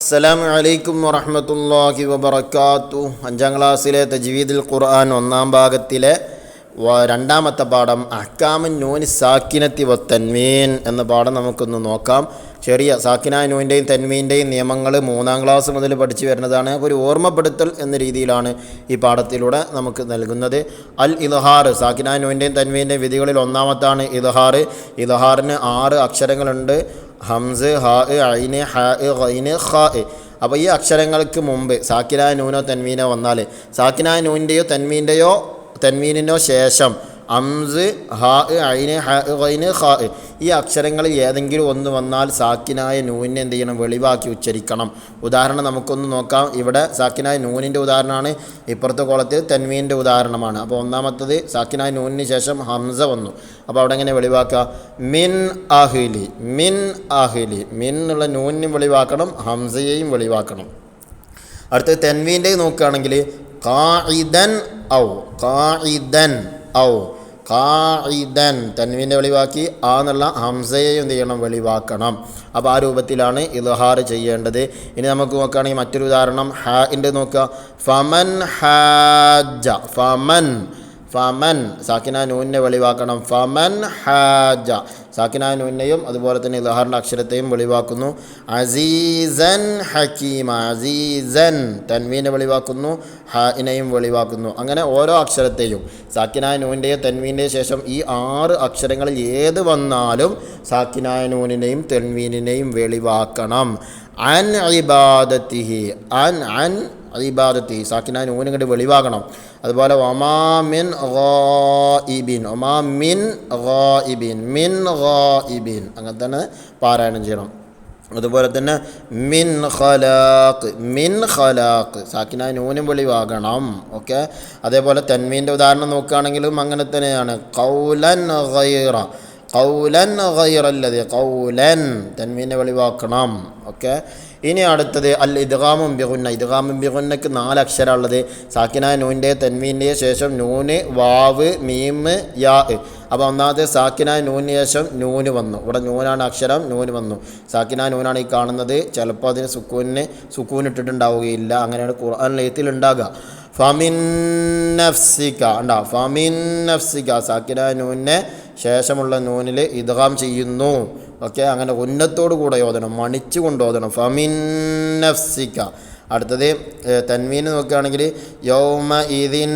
അസ്സലാമു അലൈക്കും വറഹ്മത്തുള്ളാഹി വബറകാതുഹു. 5ാം ക്ലാസ്സിലെ തജ്വീദുൽ ഖുർആൻ 1ാം ഭാഗത്തിലെ രണ്ടാമത്തെ പാഠം അഹ്കാമുൻ നൂനി സാക്കിനത്തി വത്തൻവീൻ എന്ന പാഠം നമുക്കൊന്ന് നോക്കാം. ചെറിയ സാക്കിനായ നൂനിൻ്റെയും തൻവീൻ്റെയും നിയമങ്ങൾ 3ാം ക്ലാസ് മുതൽ പഠിച്ചു വരുന്നതാണ്. ഒരു ഓർമ്മപ്പെടുത്തൽ എന്ന രീതിയിലാണ് ഈ പാഠത്തിലൂടെ നമുക്ക് നൽകുന്നത്. അൽ ഇദ്ഹാർ, സാക്കിനായ നൂനിൻ്റെയും തൻവീൻ്റെയും വിധികളിൽ ഒന്നാമത്താണ് ഇദ്ഹാർ. ഇദ്ഹാറിന് 6 അക്ഷരങ്ങളുണ്ട്: ഹംസ്, ഹാ, ഐന്, ഹാ, ഗൈന്, ഖാ. അപ്പോൾ ഈ അക്ഷരങ്ങൾക്ക് മുമ്പ് സാക്കിനായ നൂനോ തൻവീനോ വന്നാൽ സാക്കിനായ നൂനിൻ്റെയോ തൻവീനിനോ ശേഷം ഹംസ്, ഹാ, ഐന്, ഹാ, ഗൈന്, ഖാ ഈ അക്ഷരങ്ങളിൽ ഏതെങ്കിലും ഒന്ന് വന്നാൽ സാക്കിനായ നൂനിനെ എന്ത് ചെയ്യണം? വെളിവാക്കി ഉച്ചരിക്കണം. ഉദാഹരണം നമുക്കൊന്ന് നോക്കാം. ഇവിടെ സാക്കിനായ നൂനിൻ്റെ ഉദാഹരണമാണ്, ഇപ്പുറത്തെ കോളത്തിൽ തൻവീൻ്റെ ഉദാഹരണമാണ്. അപ്പോൾ ഒന്നാമത്തത് സാക്കിനായ നൂനിന് ശേഷം ഹംസ വന്നു. അപ്പോൾ അവിടെ എങ്ങനെ വെളിവാക്കുക? മിൻ അഹ്ലി, മിൻ അഹ്ലി. മിൻ എന്നുള്ള നൂനിനും വെളിവാക്കണം, ഹംസയെയും വെളിവാക്കണം. അടുത്തത് തൻവീൻ്റെ നോക്കുകയാണെങ്കിൽ ഖാഇദൻ ഔ, ഖാഇദൻ ഔ, ഖാഇദൻ തൻവീൻ്റെ വെളിവാക്കി ആ എന്നുള്ള ഹംസയെയും എന്ത് ചെയ്യണം? വെളിവാക്കണം. അപ്പോൾ ആ രൂപത്തിലാണ് ഇദ്ഹാർ ചെയ്യേണ്ടത്. ഇനി നമുക്ക് നോക്കുകയാണെങ്കിൽ മറ്റൊരു ഉദാഹരണം ഹാഇൻ്റെ നോക്കുക. ഫമൻ ഹാജ, ഫമൻ, ഫമൻ സാക്കിനായ നൂനിനെ വെളിവാക്കണം. ഫമൻ ഹാജ സാക്കിനായ നൂനിനെയും അതുപോലെ തന്നെ ഇദ്ഹാറിൻ്റെ അക്ഷരത്തെയും വെളിവാക്കുന്നു. അസീസൻ ഹക്കീമ, അസീസൻ തൻവീനെ വെളിവാക്കുന്നു, ഹാഇനെയും വെളിവാക്കുന്നു. അങ്ങനെ ഓരോ അക്ഷരത്തെയും സാക്കിനായ നൂനിൻ്റെയോ തൻവീൻ്റെയോ ശേഷം ഈ 6 അക്ഷരങ്ങളിൽ ഏത് വന്നാലും സാക്കിനായ നൂനിനെയും തൻവീനിനെയും വെളിവാക്കണം. അൻ ഇബാദത്തിഹി, അൻ ഇബാദത്തി സാക്കിനായ നൂൻ ഇങ്ങോട്ട് വെളിവാക്കണം. അതുപോലെ ഒമാമിൻ ഗായിബിൻ, ഒമാമിൻ ഗായിബിൻ, മിൻ ഗായിബിൻ അങ്ങനെ തന്നെ പാരായണം ചെയ്യണം. അതുപോലെ തന്നെ മിൻ ഖലാഖ്, മിൻ ഖലാഖ് സാക്കിനായ നൂനും വെളിവാകണം. ഓക്കെ. അതേപോലെ തൻവീൻ്റെ ഉദാഹരണം നോക്കുകയാണെങ്കിലും അങ്ങനെ തന്നെയാണ്. ഖൗലൻ ഗൈറ, ഖൗലൻ ഗൈറല്ലദി, ഖൗലൻ തൻവീനെ വെളിവാക്കണം. ഓക്കെ. ഇനി അടുത്തത് അൽ ഇദ്ഗാമും ബിഗുന്ന. ഇദ്ഗാമും ബിഗുന്നക്ക് 4 അക്ഷരമുള്ളത്. സാക്കിനായ നൂനിൻ്റെ തൻവീൻ്റെ ശേഷം നൂന്, വാവ്, മീം, യാ. അപ്പോൾ ഒന്നാമത്തെ സാക്കിനായ നൂനിന് ശേഷം നൂന് വന്നു. ഇവിടെ നൂനാണ് അക്ഷരം, നൂന് വന്നു. സാക്കിനായ നൂനാണ് ഈ കാണുന്നത്. ചിലപ്പോൾ അതിന് സുക്കൂൻ ഇട്ടിട്ടുണ്ടാവുകയില്ല. അങ്ങനെയാണ് ഖുർആൻ എഴുത്തിൽ ഉണ്ടാകുക. ഫമിൻ നഫ്സിക ഉണ്ടാ, ഫമിൻ നഫ്സിക സാക്കിനായ നൂനിനെ ശേഷമുള്ള നൂനിൽ ഇദ്ഗാം ചെയ്യുന്നു. ഓക്കെ. അങ്ങനെ ഉന്നത്തോടു കൂടെ ഓതണം, മണിച്ചു കൊണ്ട് ഓതണം. ഫമിൻ നഫ്സിക. അടുത്തത് തൻവീന് നോക്കുകയാണെങ്കിൽ യൗമ ഇതിൻ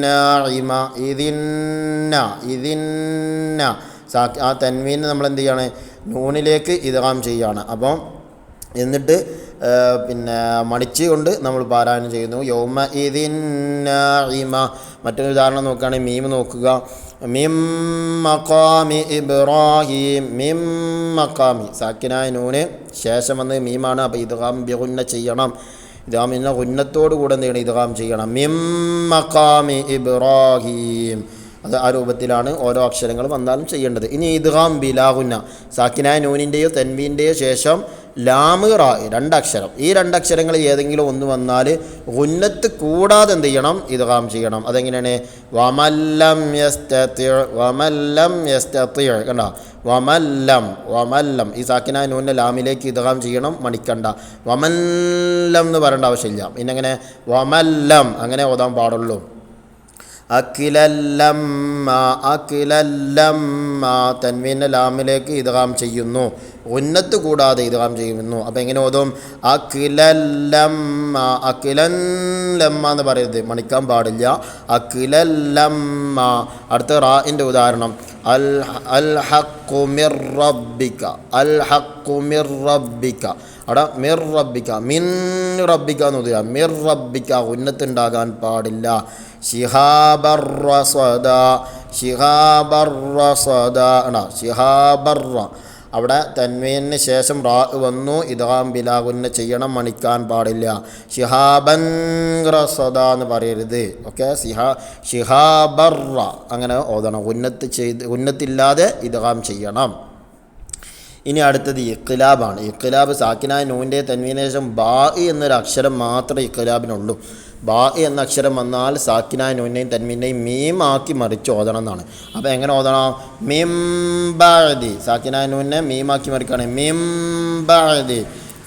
നാഇമ, ഇതിന്ന, ഇതിന്ന ആ തൻവീന് നമ്മൾ എന്ത് ചെയ്യാണ്? നൂനിലേക്ക് ഇദ്ഗാം ചെയ്യുകയാണ്. അപ്പം എന്നിട്ട് പിന്നെ മണിച്ച് കൊണ്ട് നമ്മൾ പാരായണം ചെയ്യുന്നു. യൗമ ഇതിൻ നാഇമ. മറ്റൊരു ഉദാഹരണം നോക്കുകയാണെങ്കിൽ മീം നോക്കുക. മിം മഖാമി ഇബ്രാഹിം, മിം മഖാമി സാക്കിനായ നൂന് ശേഷം വന്ന് മീമാണ്. അപ്പോൾ ഇദ്ഗാം ബിഗുന്ന ചെയ്യണം. ഇദ്ഗാം എന്ന ഉന്നത്തോടു കൂടെ എന്ത് ചെയ്യണം? ഇദ്ഗാം ചെയ്യണം. മിം മഖാമി ഇബ്രാഹിം. അത് ആ രൂപത്തിലാണ് ഓരോ അക്ഷരങ്ങൾ വന്നാലും ചെയ്യേണ്ടത്. ഇനി ഇദ്ഗാം ബിലാഗുന്ന സാക്കിനായ നൂനിൻ്റെയോ തൻവീൻ്റെയോ ശേഷം ലാമ്, റാ 2 അക്ഷരം. ഈ 2 അക്ഷരങ്ങൾ ഏതെങ്കിലും ഒന്ന് വന്നാൽ ഗുന്നത്ത് കൂടാതെ എന്ത് ചെയ്യണം? ഇദ്ഗാം ചെയ്യണം. അതെങ്ങനെയാണ്? വമല്ലം യസ്തതി, വമല്ലം യസ്തതി കണ്ട, വമല്ലം, വമല്ലം ഈ സാക്കിനായ നൂനിൻ്റെ ലാമിലേക്ക് ഇദ്ഗാം ചെയ്യണം, മണിക്കണ്ട. വമല്ലം എന്ന് പറയേണ്ട ആവശ്യമില്ല. പിന്നെങ്ങനെ? വമല്ലം അങ്ങനെ ഓതാൻ പാടുള്ളൂ. അഖിലല്ലമ്മ, അഖിലല്ലമ്മ തൻവീൻ്റെ ലാമിലേക്ക് ഇദ്ഗാം ചെയ്യുന്നു, ഉന്നത്ത് കൂടാതെ ഇദ്ഗാം ചെയ്യുന്നു. അപ്പോൾ എങ്ങനെ ഓതും? അഖിലല്ലമ്മ, അഖിലല്ലമ്മ എന്ന് പറയരുത്, മണിക്കാൻ പാടില്ല. അഖിലല്ലമ്മ. അടുത്ത റാഇൻ്റെ ഉദാഹരണം അൽ ഹഖ്ഖു മിർ റബ്ബിക, അൽ ഹഖ്ഖു മിർ റബ്ബിക. അവിടെ മിർ റബ്ബിക, മിൻ റബ്ബിക എന്ന് ഓതുക. മിർ റബ്ബിക ഉന്നത്ത് ഉണ്ടാകാൻ പാടില്ല. ശിഹാബർ റസദ, ശിഹാബർ റസദ ആണ്. ശിഹാബർ അവിടെ തൻവീനിന് ശേഷം റാ വന്നു, ഇദ്ഗാം ബിലാഗുന്ന ചെയ്യണം, മണിക്കാൻ പാടില്ല. ശിഹാബൻ റസദ എന്ന് പറയരുത്. ഓക്കെ. ശിഹാബർ അങ്ങനെ ഓതണം, ഉന്നത്തില്ലാതെ ഇദ്ഗാം ചെയ്യണം. ഇനി അടുത്തത് ഇഖ്ലാബാണ്. ഇഖ്ലാബ് സാക്കിനായ നൂൻ്റെ തൻവീന് ശേഷം ബാ എന്നൊരു അക്ഷരം മാത്രമേ ഇഖ്ലാബിനുള്ളൂ. ബാ എന്ന അക്ഷരം വന്നാൽ സാക്കിനായ നൂനെയും തൻവീനെയും മീമാക്കി മറിച്ച് ഓതണം എന്നാണ്. അപ്പോൾ എങ്ങനെ ഓതണം? മിം ബഅദി, സാക്കിനായ നൂനെ മീമാക്കി മറിക്കുകയാണ്. മിം ബഅദി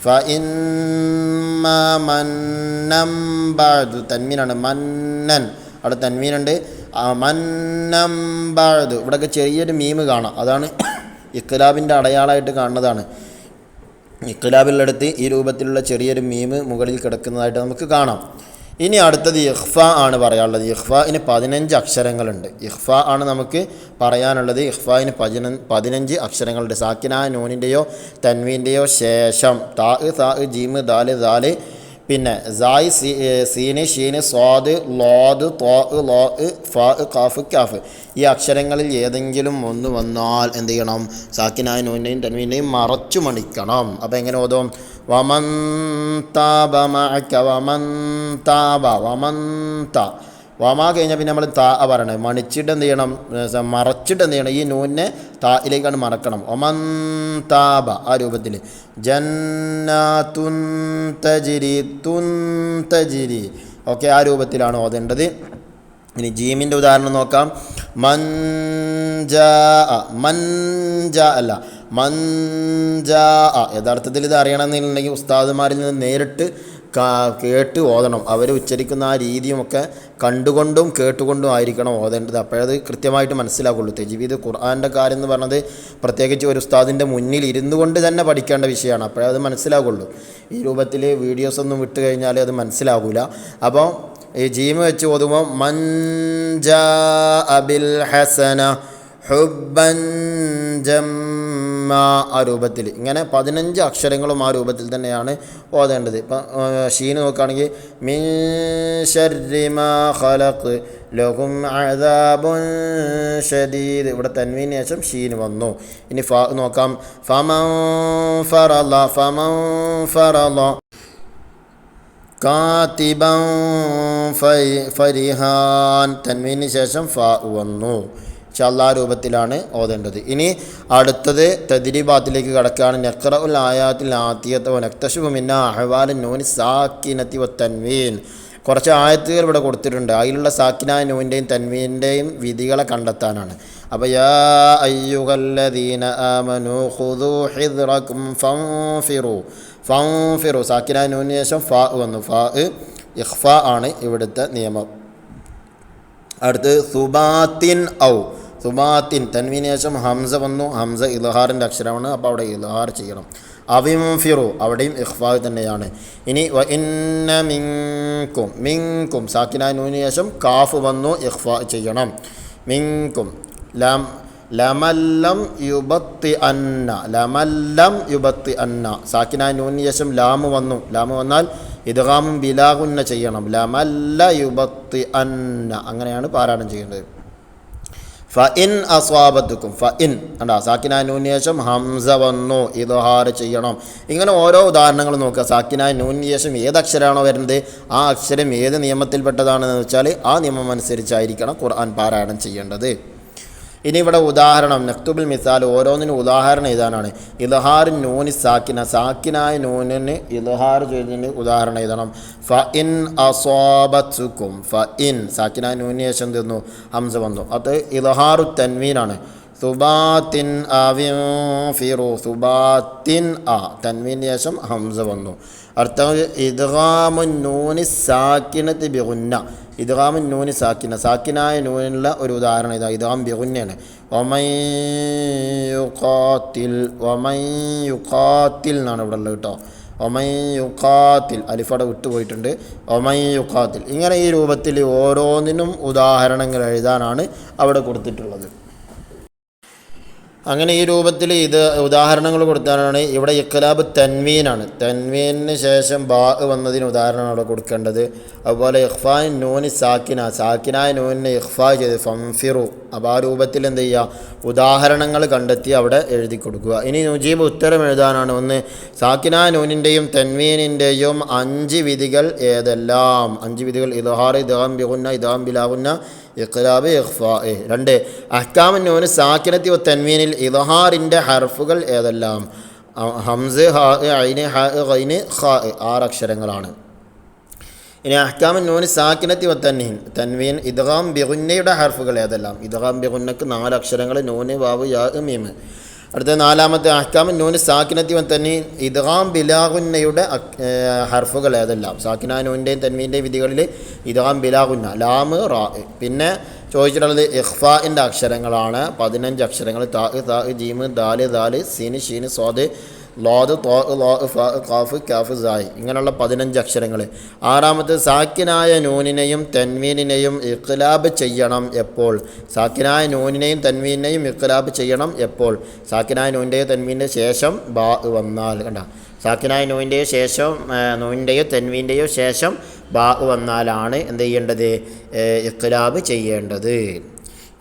ഫഇമ്മാ മന്നം ബഅദു തൻവീനാണ് മന്നൻ അവിടെ തൻവീനുണ്ട് മന്നം ബഅദു ഇവിടെയൊക്കെ ചെറിയൊരു മീമ് കാണാം അതാണ് ഇഖ്ലാബിൻ്റെ അടയാളമായിട്ട് കാണുന്നതാണ് ഇഖ്ലാബിലടുത്ത് ഈ രൂപത്തിലുള്ള ചെറിയൊരു മീമ് മുകളിൽ കിടക്കുന്നതായിട്ട് നമുക്ക് കാണാം ഇനി അടുത്തത് ഇഖ്ഫ ആണ് പറയാനുള്ളത് ഇഖ്ഫാന് 15 അക്ഷരങ്ങളുണ്ട് ഇഖ്ഫ ആണ് നമുക്ക് പറയാനുള്ളത് ഇഖ്ഫാന് 15 അക്ഷരങ്ങളുണ്ട് സാക്കിനായ നൂനിൻ്റെയോ തൻവീൻ്റെയോ ശേഷം താ ജീമ് ദാല് ദാല് പിന്നെ സായ് സീന് ഷീന് സ്വാദ് ലോദ് ത്വാ ലോ ഫാ കാഫ് കാഫ് ഈ അക്ഷരങ്ങളിൽ ഏതെങ്കിലും ഒന്ന് വന്നാൽ എന്ത് ചെയ്യണം സാക്കിനായ നൂനിൻ്റെയും തൻവീൻ്റെയും മറച്ചു മണിക്കണം അപ്പോൾ എങ്ങനെ ഓതും വമൻ താബ മഅക വമൻ താബ വമൻ താ വമാ കഴിഞ്ഞാൽ പിന്നെ നമ്മൾ താ പറയണത് മണിച്ചിട്ട് എന്ത് ചെയ്യണം മറച്ചിട്ട് എന്ത് ചെയ്യണം ഈ നൂനെ തായിലേക്കാണ് മറക്കണം ഒമൻ താബ ആ രൂപത്തിൽ ജന്നാതുൻ തജ്രി തുൻ തജ്രി ഓക്കെ ആ രൂപത്തിലാണ് ഓതേണ്ടത് ഇനി ജീമിൻ്റെ ഉദാഹരണം നോക്കാം മൻജാ അല്ല മൻജാ യഥാർത്ഥത്തിൽ ഇത് അറിയണമെന്നുണ്ടെങ്കിൽ ഉസ്താദുമാരിൽ നിന്ന് നേരിട്ട് കേട്ട് ഓതണം അവർ ഉച്ചരിക്കുന്ന ആ രീതിയുമൊക്കെ കണ്ടുകൊണ്ടും കേട്ടുകൊണ്ടും ആയിരിക്കണം ഓതേണ്ടത് അപ്പോഴത് കൃത്യമായിട്ട് മനസ്സിലാക്കുള്ളൂ തജ്വീദ് ഖുർആൻ്റെ കാര്യം എന്ന് പറഞ്ഞത് പ്രത്യേകിച്ച് ഒരു ഉസ്താദിൻ്റെ മുന്നിൽ ഇരുന്നു കൊണ്ട് തന്നെ പഠിക്കേണ്ട വിഷയമാണ് അപ്പോഴത് മനസ്സിലാകുള്ളൂ ഈ രൂപത്തിൽ വീഡിയോസൊന്നും വിട്ട് കഴിഞ്ഞാൽ അത് മനസ്സിലാകില്ല അപ്പോൾ ഈ ജീമ് വെച്ച് ഓതുമ്പോൾ മൻജാ അബിൽ ഹസന ഹുബ്ബൻ ജമ്മ ആ രൂപത്തിൽ ഇങ്ങനെ 15 അക്ഷരങ്ങളും ആ രൂപത്തിൽ തന്നെയാണ് ഓതേണ്ടത് ഇപ്പം ഷീന് നോക്കുകയാണെങ്കിൽ മിൻ ശർരി മാ ഖലഖ് ലഹും അദാബുൻ ശദീദ് ഇവിടെ തൻവീന് ശേഷം ഷീന് വന്നു ഇനി ഫാ നോക്കാം ഫമൻ ഫറള കാതിബൻ ഫരിഹാൻ തൻവീന് ശേഷം ഫാ വന്നു ഇൻഷാല്ലാ രൂപത്തിലാണ് ഓതേണ്ടത് ഇനി അടുത്തത് തദ്രീബാത്തിലേക്ക് കടക്കുകയാണ് നഖ്റഉൽ ആയാത്തിൽ ആതിയത വനക്തശുബു മിന്ന അഹ്വാൽ നൂൻ സാക്കിനതി വതൻവീൻ കുറച്ച് ആയത്തുകൾ ഇവിടെ കൊടുത്തിട്ടുണ്ട് അതിലുള്ള സാക്കിനായ നൂനിൻ്റെയും തൻവീൻ്റെയും വിധികളെ കണ്ടെത്താനാണ് അപ്പോൾ യാ അയ്യുഹല്ലദീന ആമനു ഖുദൂ ഹിദ്റകും ഫൻഫിറു സാക്കിനായ നൂനിന് ശേഷം ഫാ വന്നു ഫാ ഇഖ്ഫ ആണ് ഇവിടുത്തെ നിയമം അടുത്ത് സുബാത്തിൻ സുബാത്തിൻ തൻവീന് ശേഷം ഹംസ വന്നു ഹംസ ഇൽഹാറിൻ്റെ അക്ഷരമാണ് അപ്പോൾ അവിടെ ഇൽഹാർ ചെയ്യണം അവിംഫിറു അവിടെയും ഇഖ്ഫാ തന്നെയാണ് ഇനി വ ഇന്ന മിൻകും സാക്കിനായ നൂനിന് ശേഷം കാഫ് വന്നു ഇഖ്ഫാ ചെയ്യണം മിൻകും ലമല്ലം യുബത്തി അന്ന സാക്കിനായ നൂനിന് ശേഷം ലാമ് വന്നാൽ ഇദ്ഗാമും ബിലാഗുന്ന ചെയ്യണം ലമല്ല യുബത്തി അന്ന അങ്ങനെയാണ് പാരായണം ചെയ്യേണ്ടത് ഫഇൻ അസ്വാബത്തുക്കും ഫഇൻ കണ്ടാ സാക്കിനായ നൂനിന് ശേഷം ഹംസ വന്നു ഇദ്ഹാർ ചെയ്യണം ഇങ്ങനെ ഓരോ ഉദാഹരണങ്ങൾ നോക്കുക സാക്കിനായ നൂനിന് ശേഷം ഏത് അക്ഷരമാണോ വരുന്നത് ആ അക്ഷരം ഏത് നിയമത്തിൽപ്പെട്ടതാണെന്ന് വെച്ചാൽ ആ നിയമം അനുസരിച്ചായിരിക്കണം ഖുർആൻ പാരായണം ചെയ്യേണ്ടത് ഇനി ഇവിടെ ഉദാഹരണം നക്തുബിൽ മിസാൽ ഓരോന്നിനും ഉദാഹരണം എഴുതാനാണ് ഇൽഹാർ നൂനി സാക്കിനായ നൂനിന് ഇൽഹാർ ചെയ്യുന്നതിന് ഉദാഹരണം എഴുതണം ഫഇൻ അസ്വാബത്തുക്കും ഫഇൻ സാക്കിനായ നൂനിന് ശേഷം തീർന്നു ഹംസ വന്നു അത് ഇൽഹാറു തൻവീനാണ് സുബാത്തിൻ അവിൻഫിറു സുബാത്തിൻ തൻവീന് ശേഷം ഹംസ വന്നു അർത്ഥം ഇദ്ഗാമുൻ നൂനി സാക്കിനത്തി ബിഗുന്ന ഇദ്ഗാമുൻ നൂനി സാക്കിനായ നൂനിലുള്ള ഒരു ഉദാഹരണം ഇതാ ഇദ്ഗാം ബിഗുന്നയാണ് വമൻ യുഖാത്തിൽ എന്നാണ് ഇവിടെ ഉള്ളത് കേട്ടോ ഒമൻ യുഖാത്തിൽ അലിഫട വിട്ടുപോയിട്ടുണ്ട് ഒമൻ യുഖാത്തിൽ ഇങ്ങനെ ഈ രൂപത്തിൽ ഓരോന്നിനും ഉദാഹരണങ്ങൾ എഴുതാനാണ് അവിടെ കൊടുത്തിട്ടുള്ളത് അങ്ങനെ ഈ രൂപത്തിൽ ഇത് ഉദാഹരണങ്ങൾ കൊടുത്താലാണ് ഇവിടെ ഇഖ്ലാബ് തൻവീനാണ് തൻവീനിന് ശേഷം ബാ വന്നതിന് ഉദാഹരണമാണ് അവിടെ കൊടുക്കേണ്ടത് അതുപോലെ ഇഖ്ഫാൻ നൂനി സാക്കിനായ നൂനിനെ ഇഖ്ഫാ ചെയ്ത് ഫംഫിറു അപ്പോൾ ആ രൂപത്തിൽ എന്ത് ചെയ്യുക ഉദാഹരണങ്ങൾ കണ്ടെത്തി അവിടെ എഴുതി കൊടുക്കുക ഇനി നുജീബ് ഉത്തരം എഴുതാനാണ് ഒന്ന് സാക്കിനായ നൂനിൻ്റെയും തൻവീനിൻ്റെയും 5 വിധികൾ ഏതെല്ലാം 5 വിധികൾ ഇദ്ഹാർ ഇദ്ഗാം ബിഗുന്ന ഇദ്ഗാം ബിലാഗുന്ന ഇഖ്ലാബ് ഇഖ്ഫാ 2 അഹ്കാമുൻ നൂൻ സാക്കിനത്തി തൻവീനിൽ ഇദ്ഹാറിൻ്റെ ഹർഫുകൾ ഏതെല്ലാം ഹംസ് ഹ ഐന് ഹ ഗൈന് ഖ 6 അക്ഷരങ്ങളാണ് ഇനി അഹ്കാമുൻ നൂൻ സാക്കിനത്തി തൻവീൻ ഇദ്ഗാം ബിഗുന്നയുടെ ഹർഫുകൾ ഏതെല്ലാം ഇദ്ഗാം ബിഗുന്നക്ക് 4 അക്ഷരങ്ങൾ നൂന് വാവ് യാ മീം അടുത്ത നാലാമത്തെ അഹ്കാമു നൂന് സാക്കിനത്തി തൻവീൻ ഇദ്ഗാം ബിലാഗുന്നയുടെ ഹർഫുകൾ ഏതെല്ലാം? സാക്കിന നൂനിൻ്റെയും തൻവീൻ്റെയും വിധികളിൽ ഇദ്ഗാം ബിലാഗുന്ന ലാമ് റാ. പിന്നെ ചോദിച്ചിട്ടുള്ളത് ഇഖ്ഫാഇൻ്റെ അക്ഷരങ്ങളാണ് 15 അക്ഷരങ്ങൾ. താ ജീമ് ദാല് ദാല് സീന് ഷീന് സ്വാദ് ലോദ് തോ ലോ ഫ ഖാഫ് കാഫ് സായ് ഇങ്ങനെയുള്ള 15 അക്ഷരങ്ങൾ. ആറാമത്തെ സാക്കിനായ നൂനിനെയും തൻവീനിനെയും ഇഖ്ലാബ് ചെയ്യണം എപ്പോൾ? സാക്കിനായ നൂനിനെയും തൻവീനെയും ഇഖ്ലാബ് ചെയ്യണം എപ്പോൾ? സാക്കിനായ നൂനിൻ്റെയോ തൻവീൻ്റെ ശേഷം ബാ വന്നാൽ. കണ്ട, സാക്കിനായ നൂനിൻ്റെയോ ശേഷം നൂനിൻ്റെയോ തൻവീൻ്റെയോ ശേഷം ബാ വന്നാലാണ് എന്ത് ചെയ്യേണ്ടത്? ഇഖ്ലാബ് ചെയ്യേണ്ടത്.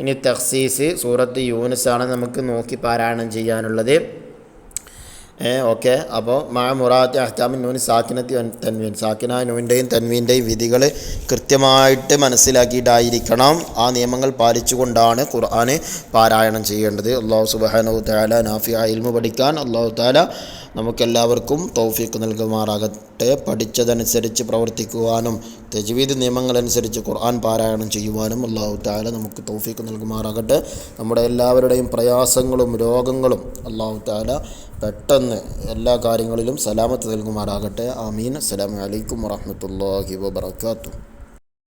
ഇനി തഖ്സീസ് സൂറത്ത് യൂനുസാണ് നമുക്ക് നോക്കി പാരായണം ചെയ്യാനുള്ളത്. ഓക്കെ. അപ്പോൾ മഅ മുറാഅത്തി അഹ്കാമി നൂനി സാക്കിനത്തി തൻവീൻ, സാക്കിനായ നൂനിൻ്റെയും തൻവീൻ്റെയും വിധികൾ കൃത്യമായിട്ട് മനസ്സിലാക്കിയിട്ടായിരിക്കണം, ആ നിയമങ്ങൾ പാലിച്ചുകൊണ്ടാണ് ഖുർആൻ പാരായണം ചെയ്യേണ്ടത്. അല്ലാഹു സുബ്ഹാനഹു തആല നാഫിഅ ഇൽമു പഠിക്കാൻ അല്ലാഹു തആല നമുക്കെല്ലാവർക്കും തൗഫീഖ് നൽകുമാറാകട്ടെ. പഠിച്ചതനുസരിച്ച് പ്രവർത്തിക്കുവാനും തജ്വീദ് നിയമങ്ങളനുസരിച്ച് ഖുർആൻ പാരായണം ചെയ്യുവാനും അല്ലാഹു തആല നമുക്ക് തൗഫീഖ് നൽകുമാറാകട്ടെ. നമ്മുടെ എല്ലാവരുടെയും പ്രയാസങ്ങളും രോഗങ്ങളും അല്ലാഹു തആല പെട്ടെന്ന് എല്ലാ കാര്യങ്ങളിലും സലാമത്ത് നൽകുമാറാകട്ടെ. ആമീൻ. അസ്സലാമു അലൈക്കും വറഹ്മത്തുള്ളാഹി വബറകാതുഹു.